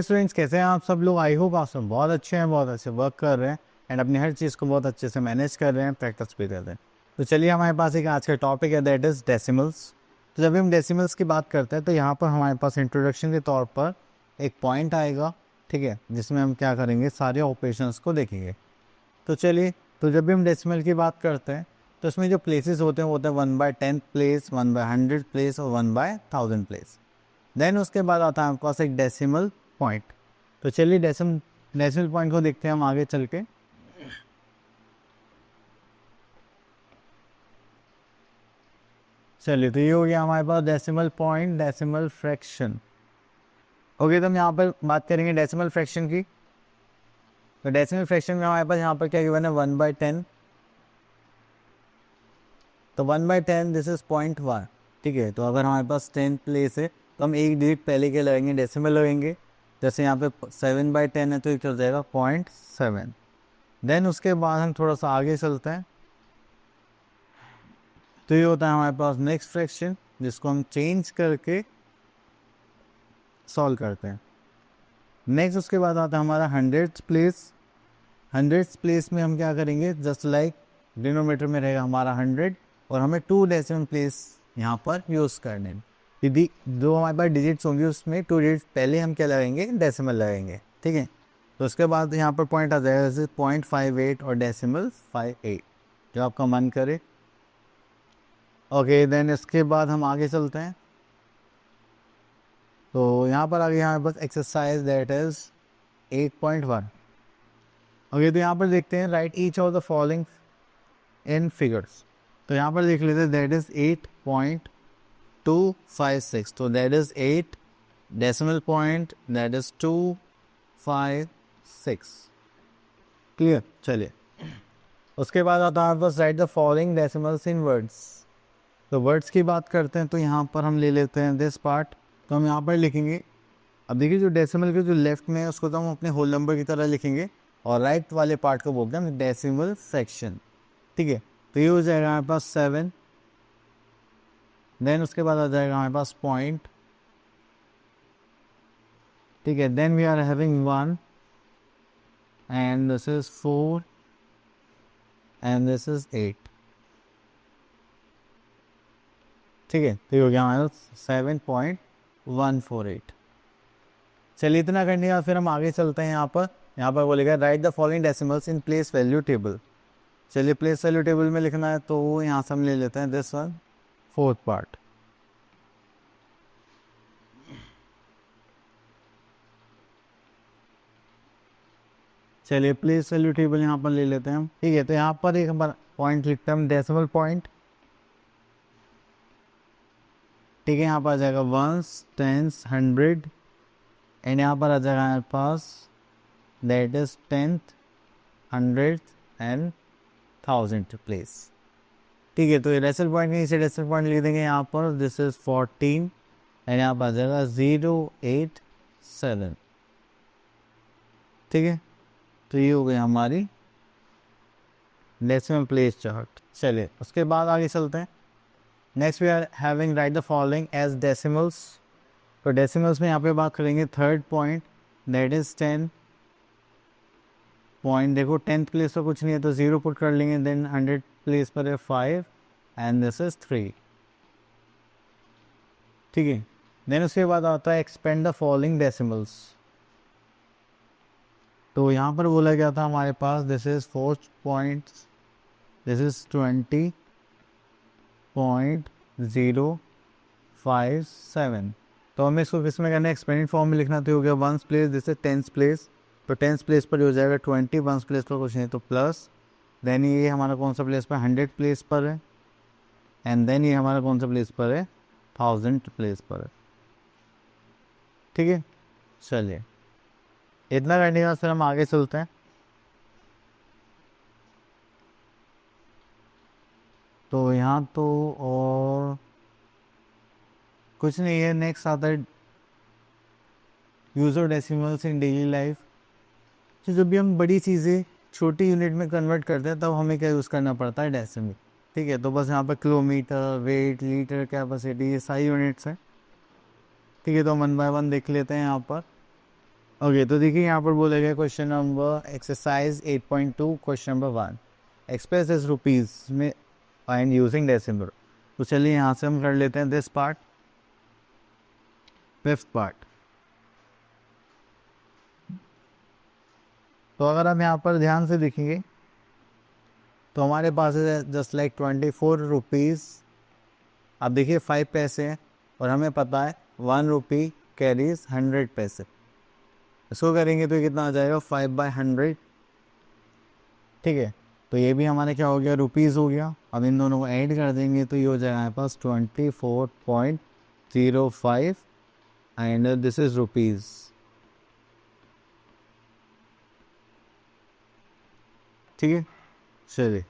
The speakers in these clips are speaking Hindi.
ओके स्टूडेंट्स, कैसे हैं आप सब लोग? आई होप आप सब बहुत अच्छे हैं, बहुत अच्छे वर्क कर रहे हैं एंड अपनी हर चीज़ को बहुत अच्छे से मैनेज कर रहे हैं, प्रैक्टिस भी कर रहे हैं। तो चलिए, हमारे पास एक आज का टॉपिक है, दैट इज़ डेसिमल्स। तो जब हम डेसिमल्स की बात करते हैं तो यहाँ पर हमारे पास इंट्रोडक्शन के तौर पर एक पॉइंट आएगा, ठीक है, जिसमें हम क्या करेंगे, सारे ऑपरेशंस को देखेंगे। तो चलिए, तो जब भी हम डेसिमल की बात करते हैं तो इसमें जो प्लेसेस होते हैं वो होते हैं 1/10 प्लेस, 1/100 प्लेस और 1/1000 प्लेस। देन उसके बाद आता है आपके पास एक डेसिमल पॉइंट। तो चलिए डेसिमल पॉइंट को देखते हैं हम आगे चल के। चलिए, तो ये हो गया हमारे पास decimal point, decimal fraction. Okay, तो हम यहाँ पर बात करेंगे डेसिमल फ्रैक्शन की। तो डेसिमल फ्रैक्शन में हमारे पास यहाँ पर क्या गिवन है, 1/10। तो 1/10 दिस इज 0.1, ठीक है। तो अगर हमारे पास 10 प्लेस है तो हम एक डिजिट पहले के लगेंगे, डेसिमल लगेंगे। जैसे यहाँ पे 7/10 है तो ये चल जाएगा 0.7। देन उसके बाद हम थोड़ा सा आगे चलते हैं, तो ये होता है हमारे पास नेक्स्ट फ्रैक्शन, जिसको हम चेंज करके सॉल्व करते हैं। नेक्स्ट उसके बाद आता है हमारा 100th प्लेस। 100th प्लेस में हम क्या करेंगे, जस्ट लाइक डिनोमीटर में रहेगा हमारा 100 और हमें 2 डेसिमल प्लेस यहाँ पर यूज़ करने हैं। यदि जो हमारे पास डिजिट्स होंगे उसमें 2 डिजिट्स पहले हम क्या लगाएंगे, डेसिमल लगाएंगे, ठीक है। तो उसके बाद यहाँ पर पॉइंट आ जाएगा जैसे 0.58 और डेसिमल 58, जो आपका मन करे। ओके, देन इसके बाद हम आगे चलते हैं। तो यहाँ पर आगे हमारे पास एक्सरसाइज दैट इज 8.1। ओके, तो यहाँ पर देखते हैं, right each of the following in figures. तो यहाँ पर देख लेते हैं, दैट इज 8.256। तो that is 8 decimal point, that is 256। Clear. चलिए, उसके बाद आता है बस right the following decimals in words. तो वर्ड्स की बात करते हैं तो यहाँ पर हम ले लेते हैं दिस पार्ट। तो हम यहाँ पर लिखेंगे, अब देखिए जो डेसिमल के जो लेफ्ट में है उसको तो हम अपने होल नंबर की तरह लिखेंगे और राइट वाले पार्ट को बोलते हैं डेसिमल फ्रैक्शन, ठीक है। तो ये हो जाएगा हमारे पास 7। देन उसके बाद आ जाएगा हमारे पास पॉइंट, ठीक है। Then we are having 1 and this is 4 and this is 8, ठीक है। तो ये हो गया हमारे 7.148। चलिए, इतना करने के बाद फिर हम आगे चलते हैं। यहाँ पर बोलेगा right the following decimals in place value table. चलिए, प्लेस वैल्यू टेबल में लिखना है तो यहाँ से हम ले लेते हैं दिस वन, 4th पार्ट। चलिए, प्लेस वैल्यू टेबल यहाँ पर ले लेते हैं हम, ठीक है। तो यहाँ पर एक हमारा पॉइंट लिखते हैं हम, डेसिमल पॉइंट, ठीक है। यहाँ पर आ जाएगा वंस, टेंस, 100 एंड यहाँ पर आ जाएगा हमारे पास that is 10th, 100th and 1000th place, ठीक है। तो ये डेसिमल पॉइंट नहीं, इसे डेसिमल पॉइंट लिख देंगे यहाँ पर, दिस इज 14 एंड यहाँ पर आ जाएगा 087, ठीक है। तो ये हो गई हमारी डेसिमल प्लेस चार्ट। चलिए, उसके बाद आगे चलते हैं। Next we are having right the following as decimals. तो डेसिमल्स में यहाँ पे बात करेंगे 3rd point, that is 10 point. देखो 10th प्लेस पर कुछ नहीं है तो 0 पुट कर लेंगे। देन 100 प्लेस पर है 5 एंड दिस इज 3, ठीक है। देन उसके बाद आता है एक्सपेंड द फॉलोइंग डेसिमल्स। तो यहाँ पर बोला गया था हमारे पास this is 4 points, this is 20.057। तो हमें इसको किस में करना है, एक्सपेंडेड फॉर्म में लिखना। तो हो गया 1st place, this is 10th place. तो 10th प्लेस पर हो जाएगा 20, 1st प्लेस पर कुछ नहीं तो प्लस। देन ये हमारा कौन सा प्लेस पर, 100 प्लेस पर है। एंड देन ये हमारा कौन सा प्लेस पर है, 1000 प्लेस पर है, ठीक है। चलिए, इतना करने के बाद फिर हम आगे चलते हैं। तो यहाँ तो और कुछ नहीं है। नेक्स्ट आता है use of decimals in daily life. तो जब भी हम बड़ी चीज़ें छोटी यूनिट में कन्वर्ट करते हैं तब हमें क्या यूज़ करना पड़ता है, डेसिमल, ठीक है। तो बस यहाँ पर किलोमीटर, वेट, लीटर, कैपेसिटी, ये सारी यूनिट्स हैं, ठीक है। तो 1 बाय 1 देख लेते हैं यहाँ पर। ओके, तो देखिए यहाँ पर बोला गया question number exercise 8.2 question number 1 express is rupees में एंड यूजिंग डेसिमल। तो चलिए यहाँ से हम कर लेते हैं दिस पार्ट, फिफ्थ पार्ट। तो अगर हम यहाँ पर ध्यान से देखेंगे तो हमारे पास है जस्ट लाइक 24 रुपीज़। अब देखिए 5 पैसे हैं और हमें पता है 1 रुपी कैरीज 100 पैसे। इसको करेंगे तो कितना आ जाएगा 5/100। ठीक है, तो ये भी हमारे क्या हो गया, रुपीज़ हो गया। अब इन दोनों को ऐड कर देंगे तो ये हो जाएगा हमारे पास 24.05 एंड दिस इज रुपीज़। ठीक है, चलिए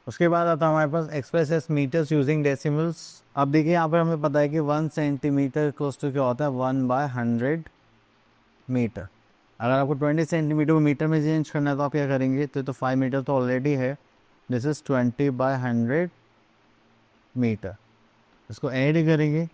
उसके बाद आता है हमारे पास express as metres using decimals. अब देखिए यहाँ पर हमें पता है कि 1 सेंटीमीटर क्लोज टू क्या होता है 1/100 मीटर। अगर आपको 20 सेंटीमीटर को मीटर में चेंज करना है तो आप क्या करेंगे, तो 5 मीटर तो ऑलरेडी है, दिस इज़ 20/100 मीटर। इसको ऐड करेंगे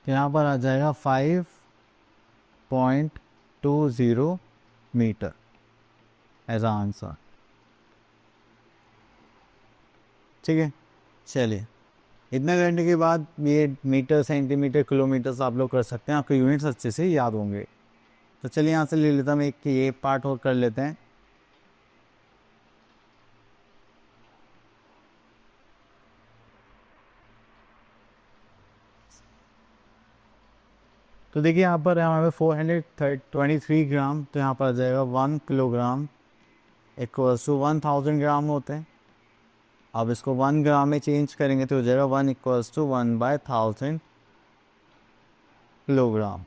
तो यहाँ पर आ जाएगा 5.20 मीटर एज आंसर। ठीक है, चलिए इतना करने के बाद ये मीटर सेंटीमीटर किलोमीटर आप लोग कर सकते हैं, आपके यूनिट्स अच्छे से याद होंगे। तो चलिए यहाँ से ले लेता हूँ एक ये पार्ट और कर लेते हैं। तो देखिए यहाँ पर हमारे 423 ग्राम, तो यहाँ पर आ जाएगा 1 किलोग्राम इक्वल्स टू 1000 ग्राम होते हैं। अब इसको 1 ग्राम में चेंज करेंगे तो हो जाएगा 1 इक्वल्स टू 1/1000 किलोग्राम।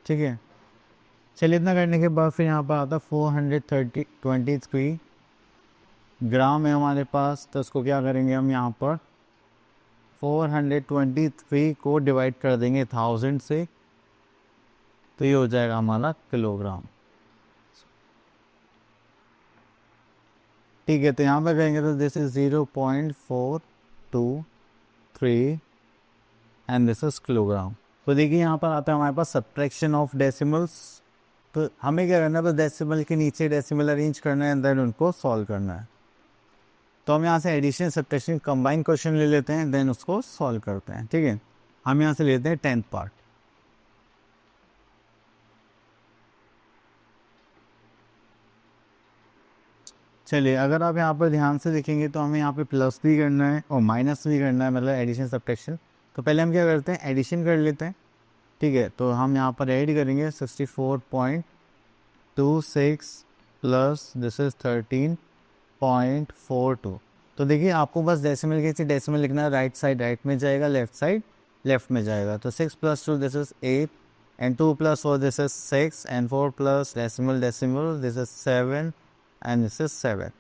ठीक है, चलिए इतना करने के बाद फिर यहाँ पर आता है 423 ग्राम है हमारे पास। तो उसको क्या करेंगे हम, यहाँ पर 423 को डिवाइड कर देंगे 1000 से, तो ये हो जाएगा हमारा किलोग्राम। ठीक है, तो यहाँ पर कहेंगे तो this is 0.423 and this is kilogram. तो देखिए यहाँ पर आता है हमारे पास सब्ट्रैक्शन ऑफ डेसिमल्स। तो हमें क्या करना है, बस डेसिमल के नीचे डेसिमल अरेंज करना है एंड देन उनको सॉल्व करना है। तो हम यहाँ से एडिशन सब्ट्रैक्शन कंबाइन क्वेश्चन ले लेते हैं, देन उसको सॉल्व करते हैं। ठीक है, हम यहाँ से लेते हैं 10th पार्ट। चलिए अगर आप यहाँ पर ध्यान से देखेंगे तो हमें यहाँ पे प्लस भी करना है और माइनस भी करना है, मतलब एडिशन सब्ट्रैक्शन। तो पहले हम क्या करते हैं, एडिशन कर लेते हैं। ठीक है, तो हम यहाँ पर ऐड करेंगे 64.26 प्लस दिस इज 13.42। तो देखिए आपको बस डेसिमल के डेसिमल लिखना है, राइट साइड राइट में जाएगा, लेफ्ट साइड लेफ्ट में जाएगा। तो 6 + 2 this is 8 and 2 + 4 this is 6 and 4 plus decimal decimal this is 7 and this is 7।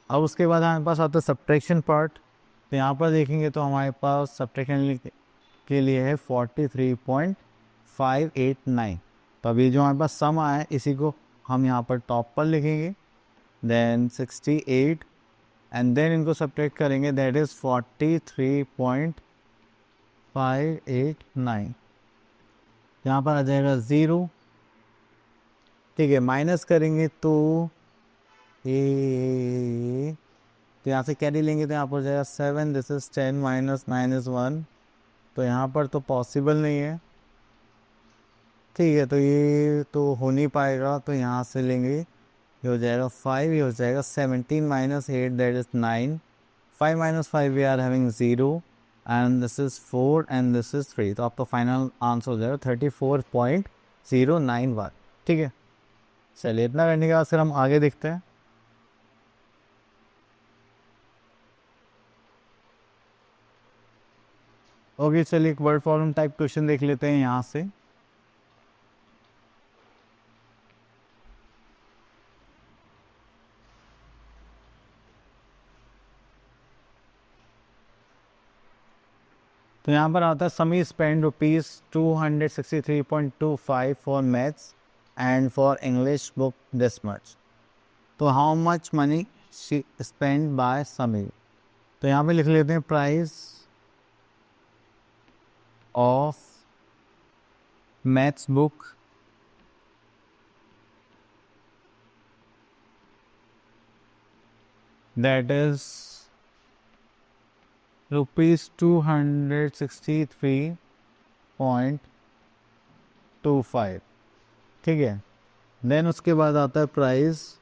अब उसके बाद हमारे पास आता है सब्ट्रैक्शन पार्ट। तो यहाँ पर देखेंगे तो हमारे पास सब्ट्रैक्शन के लिए है 43.589। तो अभी जो हमारे पास सम आया है इसी को हम यहाँ पर टॉप पर लिखेंगे, देन 68 एंड देन इनको सब्ट्रैक्ट करेंगे, दैट इज़ 43.589। यहाँ पर आ जाएगा 0। ठीक है, माइनस करेंगे तो ये, तो यहाँ से कैरी लेंगे तो यहाँ पर हो जाएगा 7, दिस इज 10 -1। तो यहाँ पर तो पॉसिबल नहीं है। ठीक है, तो ये तो हो नहीं पाएगा, तो यहाँ से लेंगे, ये हो जाएगा 5, ये हो जाएगा 17 - 8 that is 9। 5 - 5 we are having 0 and this is 4 and this is 3। तो आपका फाइनल आंसर हो जाएगा 34.091। ठीक है, चलिए इतना करने के बाद फिर हम आगे देखते हैं। ओके, चलिए एक वर्ड प्रॉब्लम टाइप क्वेश्चन देख लेते हैं यहाँ से। तो यहाँ पर आता है Sami spend ₹263.25 for maths and for English book this much. तो how much money she spend by Sami. तो यहाँ पे लिख लेते हैं price of maths book that is ₹263.25, ठीक है। देन उसके बाद आता है प्राइस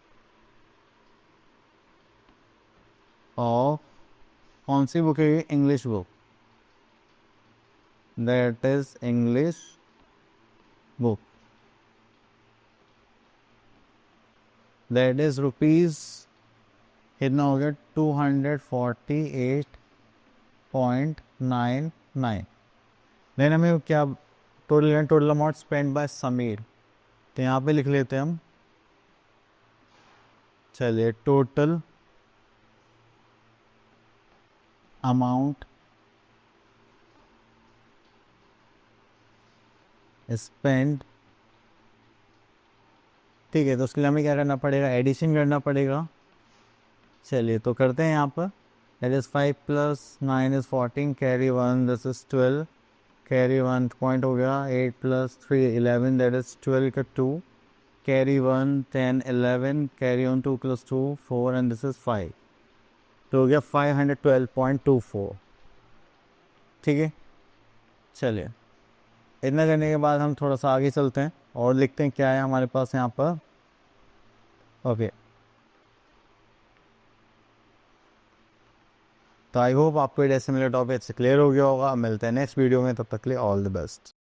ऑफ कौन सी बुक है ये, English book, that is English book, that is rupees कितना हो गया, 248.99। देन हमें क्या total amount spend by Sameer, तो यहाँ पे लिख लेते हैं हम, चलिए टोटल अमाउंट स्पेंड, ठीक है। तो उसके लिए हमें क्या करना पड़ेगा, एडिशन करना पड़ेगा। चलिए तो करते हैं यहाँ पर, that is 5 + 9 = 14, carry 1 this is 12, carry 1 point हो गया, 8 + 3 11, दैट इज 12 का 2, carry 1 10 11, carry on 2 + 2 4 and this is 5, तो हो गया 512.24, ठीक है। चलिए इतना करने के बाद हम थोड़ा सा आगे चलते हैं और लिखते हैं क्या है हमारे पास यहाँ पर। ओके, तो आई होप आपको ये डेसिमल टॉपिक से क्लियर हो गया होगा। मिलते हैं नेक्स्ट वीडियो में, तब तक के लिए ऑल द बेस्ट।